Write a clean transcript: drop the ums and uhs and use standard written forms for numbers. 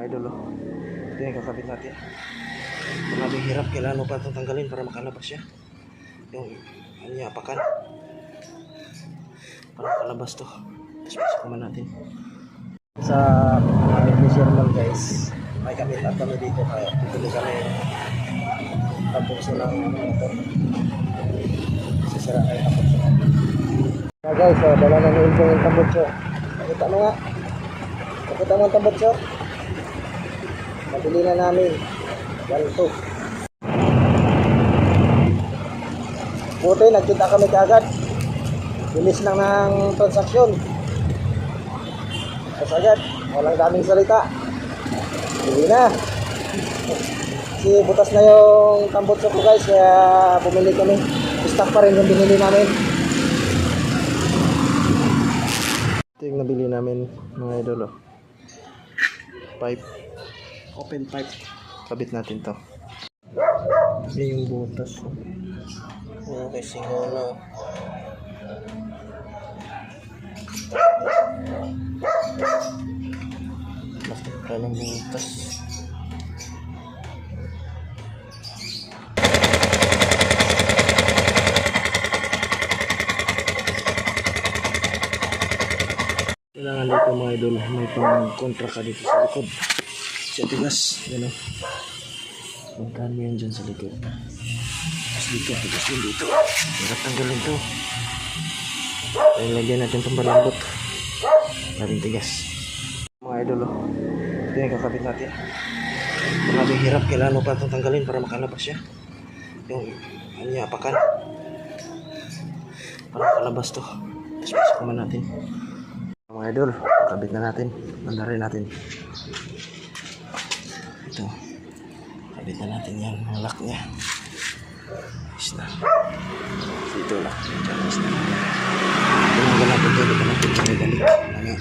idol, oh. Ito yung kakabit natin. Maraming hirap, kailangan mo pa itong tanggalin para makalabas siya. Yung ano niya, apakan para makalabas to. Tapos pasok naman natin sa fisherman, guys. May kabit at kami dito, kaya tutuloy kami tapos ng motor. Sisira kayo tapos na, guys. So dala na ni Ilbong yung tambutso. Nakita mo nga, nakita mo ang tambutso. Mabili na namin ganito. Buti nagkita kami kaagad, bilis lang ng transaksyon. Tapos agad, walang daming salita, bili na. Kasi butas na yung tambutso ko, guys, kaya bumili kami. Stock pa rin yung binili namin. Ito yung nabili namin, mga idol, oh. Pipe, open pipe. Kabit natin to. Yan yung butas, oh. Okay, singono. Bakit ka ng butas? Kailangan dito, mga idol, may pang kontra ka dito sa likod. Sa tigas, gano'n. Puntahan mo yan dyan sa likod. Tapos dito, tigas din dito. Hirap tanggalin to. Kaya lagyan natin itong palambot. Maraming tigas. Mga idol, oh. Ito yung kakabit natin. Maraming hirap, kailangan mo pa itong tanggalin para makalabas siya. Yung ano niya, apakan para makalabas to. Tapos pasok naman natin. Mga idol, kabit na natin. Mandarin natin. Ito. Kabit na natin yan. Ang lock niya. Is na. Dito lang. Is na. Tingnan natin ito. Dito natin. Dali.